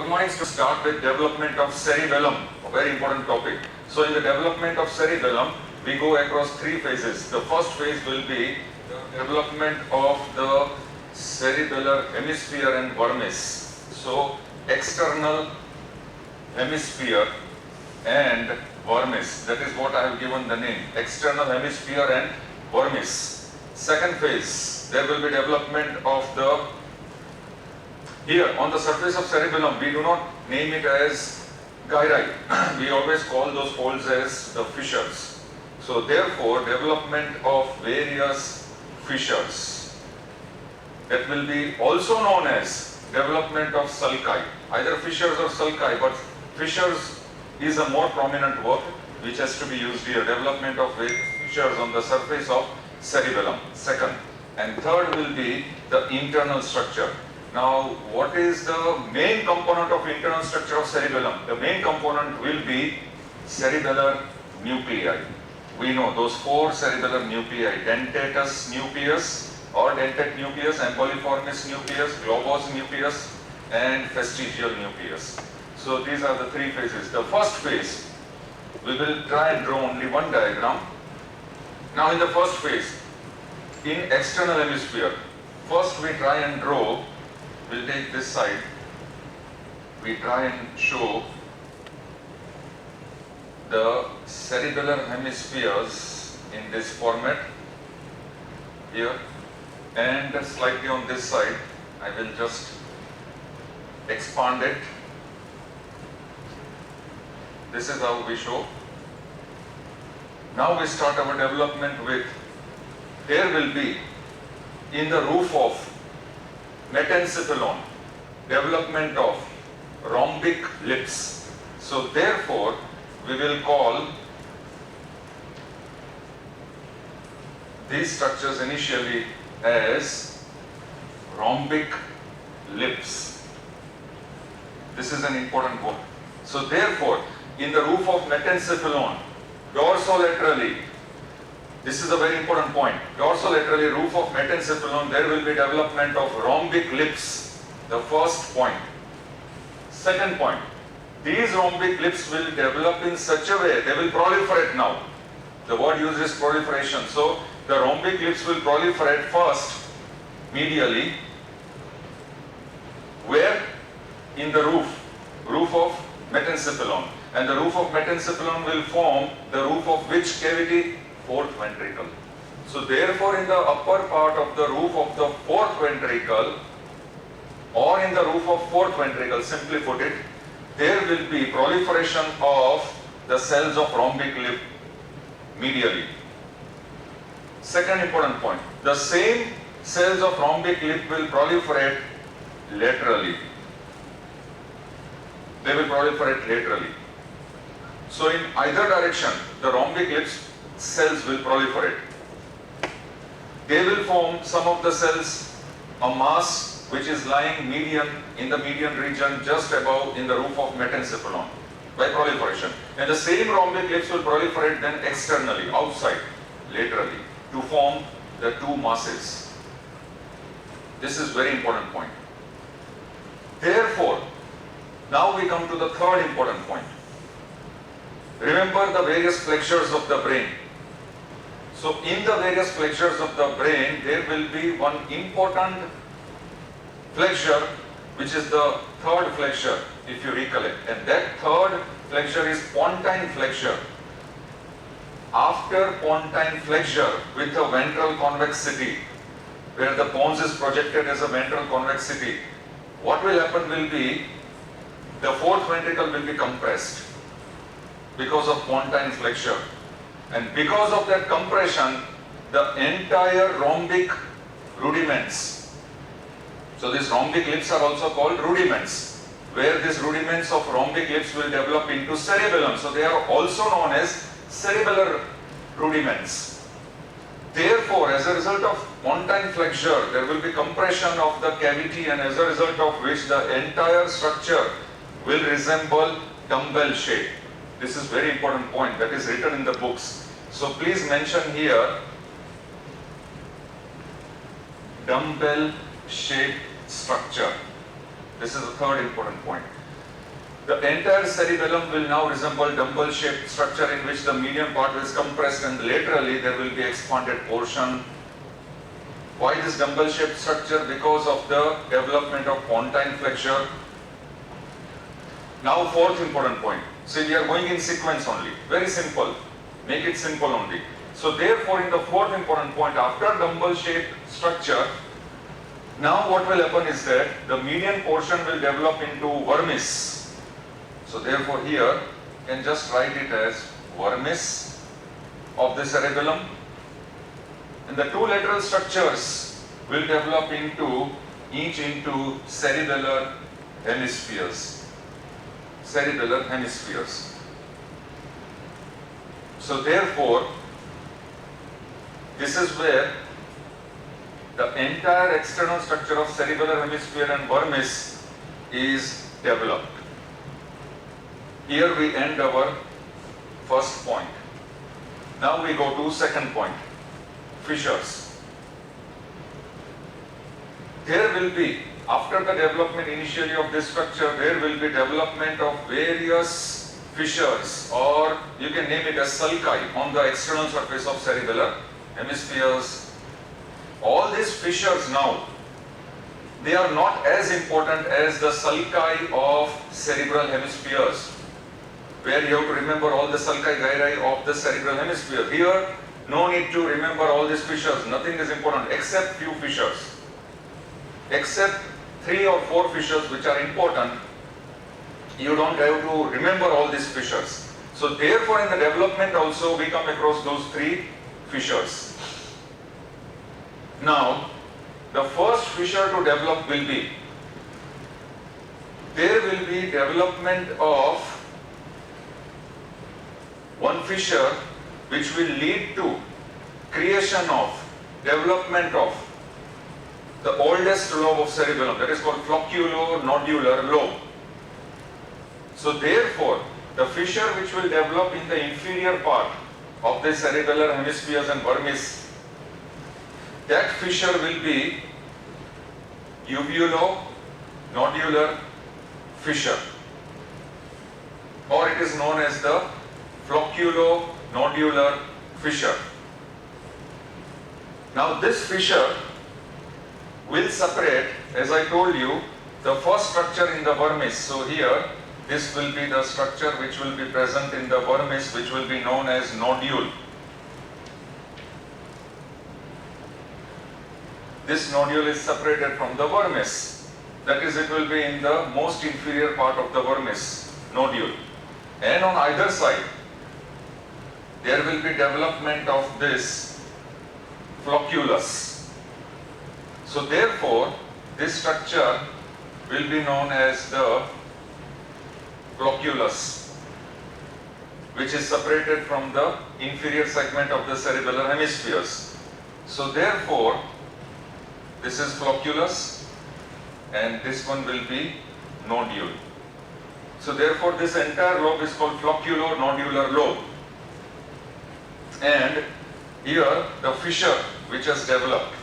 Good morning. To start with development of cerebellum, a very important topic. So in the development of cerebellum, we go across three phases. The first phase will be the development of the cerebellar hemisphere and vermis. So external hemisphere and vermis, that is what I have given the name, external hemisphere and vermis. Second phase, there will be development of the, here on the surface of cerebellum, we do not name it as gyri. We always call those folds as the fissures. So therefore, development of various fissures. That will be also known as development of sulci, either fissures or sulci, but fissures is a more prominent word which has to be used here. Development of fissures on the surface of cerebellum, second. And third will be the internal structure. Now, what is the main component of internal structure of cerebellum? The main component will be cerebellar nuclei. We know those four cerebellar nuclei: dentatus nucleus or dentate nucleus, emboliformis nucleus, globose nucleus, and vestigial nucleus. So these are the three phases. The first phase, we will try and draw only one diagram. Now in the first phase, in external hemisphere, first we try and draw, we'll take this side, we try and show the cerebellar hemispheres in this format here, and slightly on this side I will just expand it. This is how we show. Now we start our development with, there will be in the roof of metencephalon development of rhombic lips. So therefore we will call these structures initially as rhombic lips. This is an important word. So therefore, in the roof of metencephalon, dorsolaterally, this is a very important point, dorsolaterally roof of metencephalon, there will be development of rhombic lips, the first point. Second point, these rhombic lips will develop in such a way, they will proliferate now. The word used is proliferation. So the rhombic lips will proliferate first medially, where? In the roof of metencephalon. And the roof of metencephalon will form the roof of which cavity? Fourth ventricle. So therefore in the upper part of the roof of the fourth ventricle, or in the roof of fourth ventricle, simply put it, there will be proliferation of the cells of rhombic lip medially. Second important point, the same cells of rhombic lip will proliferate laterally. They will proliferate laterally. So in either direction, the rhombic lips cells will proliferate. They will form some of the cells, a mass which is lying median, in the median region just above in the roof of metencephalon by proliferation. And the same rhombic lips will proliferate then externally, outside, laterally, to form the two masses. This is very important point. Therefore, now we come to the third important point. Remember the various flexures of the brain. So in the various flexures of the brain, there will be one important flexure, which is the third flexure, if you recollect. And that third flexure is pontine flexure. After pontine flexure with a ventral convexity, where the pons is projected as a ventral convexity, what will happen will be, the fourth ventricle will be compressed because of pontine flexure. And because of that compression, the entire rhombic rudiments, so these rhombic lips are also called rudiments, where these rudiments of rhombic lips will develop into cerebellum. So they are also known as cerebellar rudiments. Therefore, as a result of pontine flexure, there will be compression of the cavity, and as a result of which the entire structure will resemble dumbbell shape. This is very important point that is written in the books. So please mention here dumbbell shaped structure. This is the third important point. The entire cerebellum will now resemble dumbbell-shaped structure in which the median part is compressed and laterally there will be expanded portion. Why this dumbbell-shaped structure? Because of the development of pontine flexure. Now fourth important point. See, we are going in sequence only. Very simple. Make it simple only. So therefore, in the fourth important point, after dumbbell-shaped structure, now what will happen is that the median portion will develop into vermis. So therefore here, you can just write it as vermis of the cerebellum. And the two lateral structures will develop each into cerebellar hemispheres. Cerebellar hemispheres. So therefore, this is where the entire external structure of cerebellar hemisphere and vermis is developed. Here we end our first point. Now we go to second point, fissures. There will be, after the development initially of this structure, there will be development of various fissures, or you can name it as sulci on the external surface of cerebellar hemispheres. All these fissures now, they are not as important as the sulci of cerebral hemispheres, where you have to remember all the sulci gyri of the cerebral hemisphere. Here, no need to remember all these fissures. Nothing is important except few fissures. Except 3 or 4 fissures which are important, you don't have to remember all these fissures. So therefore, in the development also, we come across those 3 fissures. Now, the first fissure to develop will be, there will be development of one fissure which will lead to creation of, development of the oldest lobe of cerebellum, that is called flocculo-nodular lobe. So therefore, the fissure which will develop in the inferior part of the cerebellar hemispheres and vermis, that fissure will be uvulo-nodular fissure, or it is known as the flocculo-nodular fissure. Now this fissure will separate, as I told you, the first structure in the vermis. So here, this will be the structure which will be present in the vermis, which will be known as nodule. This nodule is separated from the vermis. That is, it will be in the most inferior part of the vermis, nodule. And on either side, there will be development of this flocculus. So therefore, this structure will be known as the flocculus, which is separated from the inferior segment of the cerebellar hemispheres. So therefore, this is flocculus and this one will be nodule. So therefore, this entire lobe is called flocculo-nodular lobe. And here, the fissure which has developed,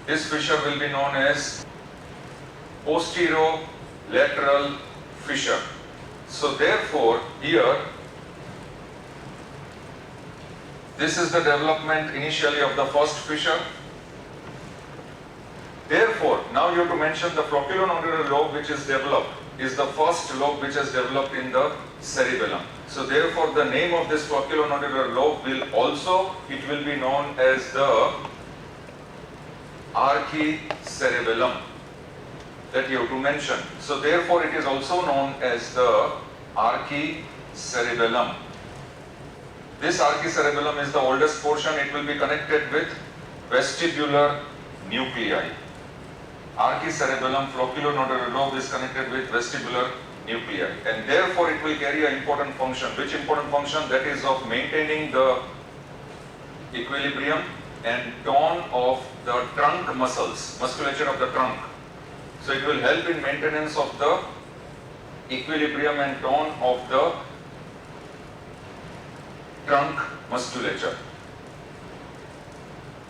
this fissure will be known as posterolateral fissure. So therefore, here, this is the development initially of the first fissure. Therefore, now you have to mention the flocculo-nodular lobe which is developed is the first lobe which has developed in the cerebellum. So therefore, the name of this flocculo-nodular lobe will also, it will be known as the archicerebellum, that you have to mention. So therefore, it is also known as the archicerebellum. This archicerebellum is the oldest portion. It will be connected with vestibular nuclei. Archicerebellum, flocculo-nodular lobe is connected with vestibular nuclei, and therefore it will carry an important function. Which important function? That is of maintaining the equilibrium and tone of the trunk muscles, musculature of the trunk. So it will help in maintenance of the equilibrium and tone of the trunk musculature.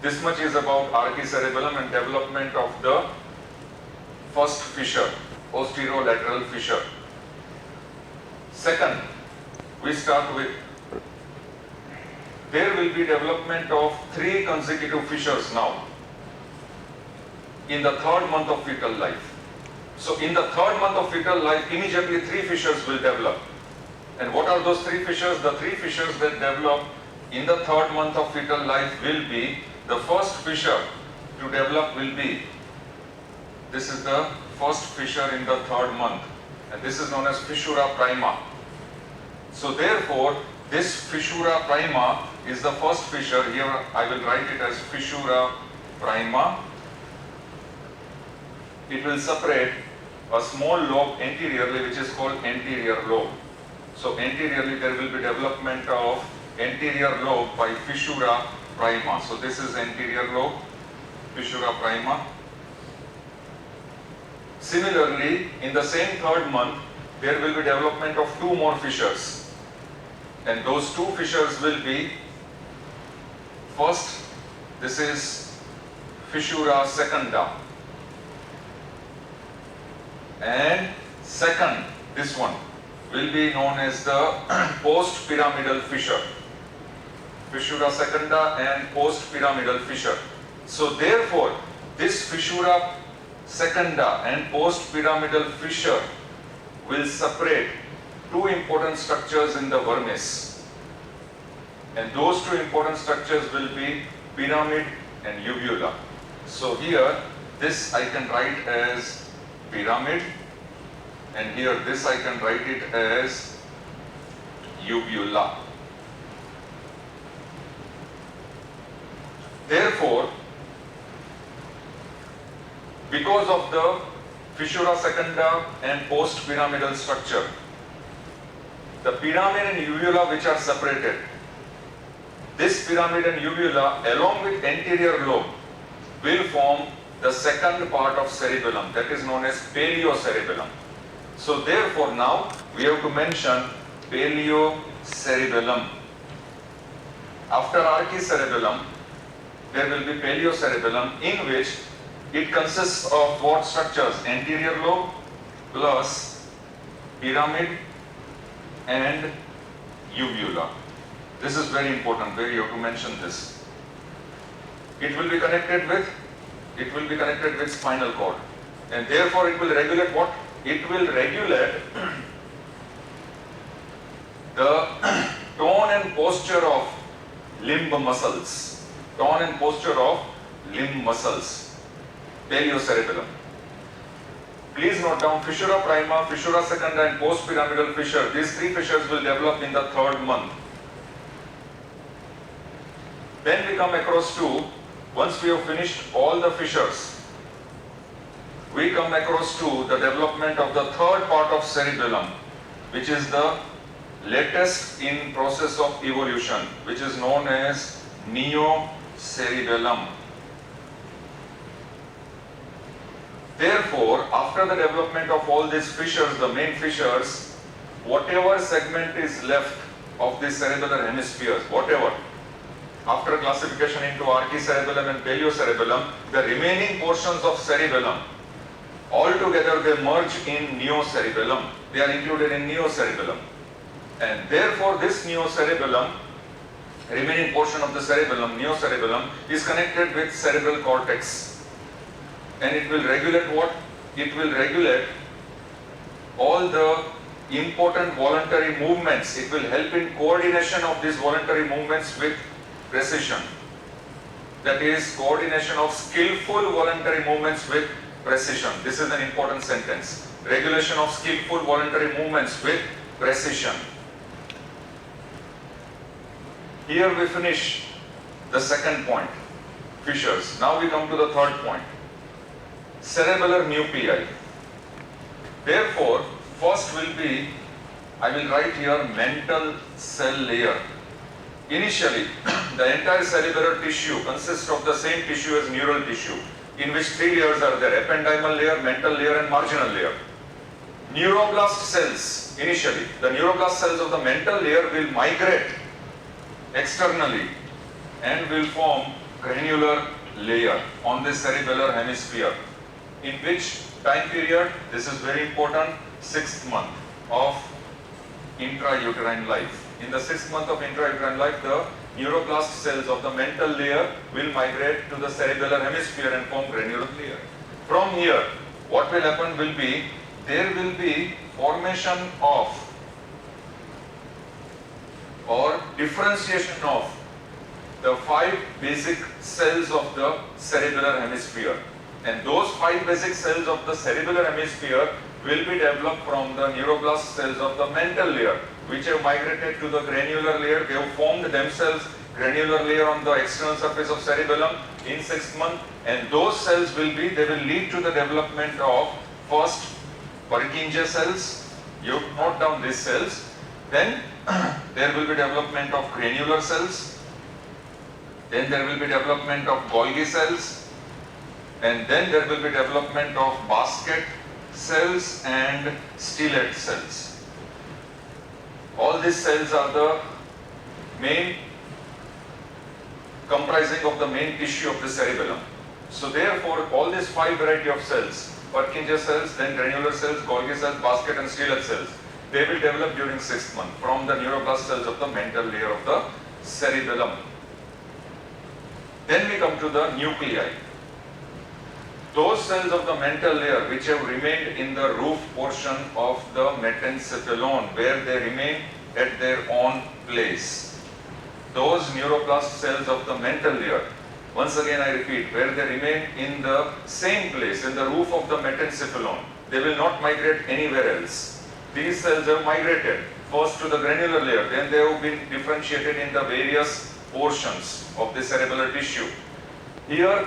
This much is about archicerebellum and development of the first fissure, posterolateral fissure. Second, we start with, there will be development of 3 consecutive fissures now in the 3rd month of fetal life. So in the 3rd month of fetal life, immediately 3 fissures will develop. And what are those 3 fissures? The 3 fissures that develop in the 3rd month of fetal life will be, the first fissure to develop will be, this is the first fissure in the 3rd month, and this is known as fissura prima. So therefore, this fissura prima is the first fissure. Here I will write it as fissura prima. It will separate a small lobe anteriorly, which is called anterior lobe. So anteriorly there will be development of anterior lobe by fissura prima. So this is anterior lobe, fissura prima. Similarly, in the same 3rd month, there will be development of 2 more fissures. And those 2 fissures will be, first, this is fissura secunda. And second, this one will be known as the post-pyramidal fissure. Fissura secunda and post-pyramidal fissure. So therefore, this fissura secunda and post-pyramidal fissure will separate 2 important structures in the vermis. And those 2 important structures will be pyramid and uvula. So here, this I can write as pyramid, and here this I can write it as uvula. Therefore, because of the fissura secunda and post-pyramidal structure, the pyramid and uvula which are separated, this pyramid and uvula along with anterior lobe will form the second part of cerebellum, that is known as paleocerebellum. So therefore now we have to mention paleocerebellum. After archicerebellum, there will be paleocerebellum, in which it consists of what structures? Anterior lobe plus pyramid and uvula. This is very important, where you have to mention this. It will be connected with spinal cord, and therefore it will regulate what? It will regulate the tone and posture of limb muscles. Tone and posture of limb muscles. Paleocerebellum. Please note down fissura prima, fissura secunda and post-pyramidal fissure. These 3 fissures will develop in the 3rd month. Then we come across to, once we have finished all the fissures, we come across to the development of the 3rd part of cerebellum, which is the latest in process of evolution, which is known as neocerebellum. Therefore, after the development of all these fissures, the main fissures, whatever segment is left of the cerebellar hemispheres, whatever, after classification into archicerebellum and paleocerebellum, the remaining portions of cerebellum, altogether they merge in neocerebellum. They are included in neocerebellum. And therefore this neocerebellum, remaining portion of the cerebellum, neocerebellum, is connected with cerebral cortex. And it will regulate what? It will regulate all the important voluntary movements. It will help in coordination of these voluntary movements with precision. That is, coordination of skillful voluntary movements with precision. This is an important sentence. Regulation of skillful voluntary movements with precision. Here we finish the second point, fissures. Now we come to the 3rd point, cerebellar nuclei. Therefore, first will be, I will write here mental cell layer. Initially, the entire cerebellar tissue consists of the same tissue as neural tissue, in which 3 layers are there: ependymal layer, mental layer and marginal layer. Neuroblast cells, initially, the neuroblast cells of the mental layer will migrate externally and will form granular layer on the cerebellar hemisphere, in which time period, this is very important, 6th month of intrauterine life. In the 6th month of intrauterine life, the neuroblast cells of the mental layer will migrate to the cerebellar hemisphere and form granular layer. From here, what will happen will be, there will be formation of or differentiation of the 5 basic cells of the cerebellar hemisphere, and those 5 basic cells of the cerebellar hemisphere will be developed from the neuroblast cells of the mental layer, which have migrated to the granular layer. They have formed themselves granular layer on the external surface of cerebellum in 6th month, and those cells will be, they will lead to the development of first Purkinje cells. You note down these cells. Then there will be development of granular cells. Then there will be development of Golgi cells, and then there will be development of basket cells and stellate cells. All these cells are the main comprising of the main tissue of the cerebellum. So therefore, all these 5 variety of cells, Purkinje cells, then granular cells, Golgi cells, basket and stellate cells, they will develop during 6th month from the neuroblast cells of the mental layer of the cerebellum. Then we come to the nuclei. Those cells of the mental layer which have remained in the roof portion of the metencephalon, where they remain at their own place. Those neuroblast cells of the mental layer, once again I repeat, where they remain in the same place, in the roof of the metencephalon, they will not migrate anywhere else. These cells have migrated first to the granular layer, then they have been differentiated in the various portions of the cerebellar tissue. Here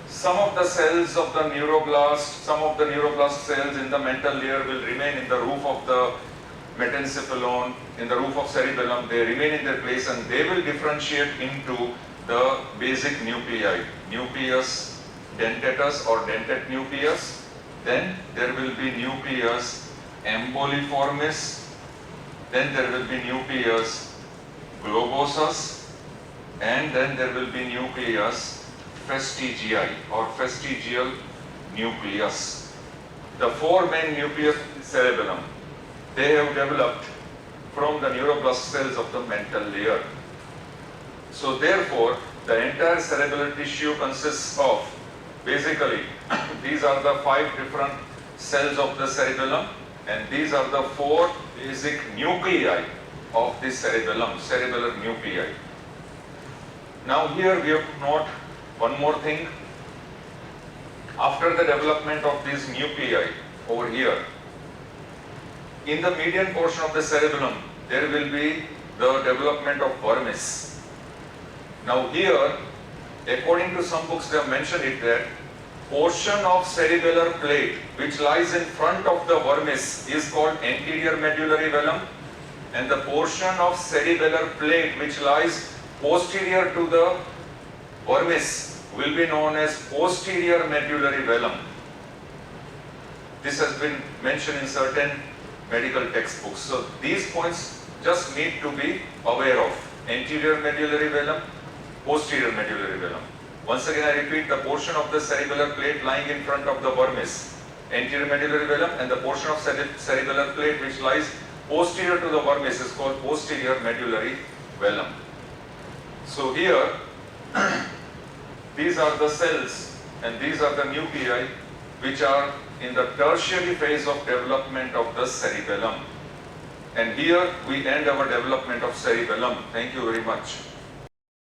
some of the cells of the neuroblast, some of the neuroblast cells in the mental layer will remain in the roof of the metencephalon, in the roof of cerebellum. They remain in their place and they will differentiate into the basic nuclei, nucleus dentatus or dentate nucleus. Then there will be nucleus emboliformis, then there will be nucleus globosus, and then there will be nucleus fastigii or fastigial nucleus. The 4 main nucleus of the cerebellum, they have developed from the neuroblast cells of the mental layer. So therefore, the entire cerebellar tissue consists of, basically, these are the 5 different cells of the cerebellum, and these are the 4 basic nuclei of the cerebellum, cerebellar nuclei. Now here we have to note one more thing. After the development of these nuclei over here, in the median portion of the cerebellum, there will be the development of vermis. Now here, according to some books, they have mentioned it that portion of cerebellar plate which lies in front of the vermis is called anterior medullary velum, and the portion of cerebellar plate which lies posterior to the vermis will be known as posterior medullary velum. This has been mentioned in certain medical textbooks. So these points just need to be aware of. Anterior medullary velum, posterior medullary velum. Once again I repeat, the portion of the cerebellar plate lying in front of the vermis, anterior medullary velum, and the portion of cerebellar plate which lies posterior to the vermis is called posterior medullary velum. So here, these are the cells and these are the nuclei which are in the tertiary phase of development of the cerebellum. And here we end our development of cerebellum. Thank you very much.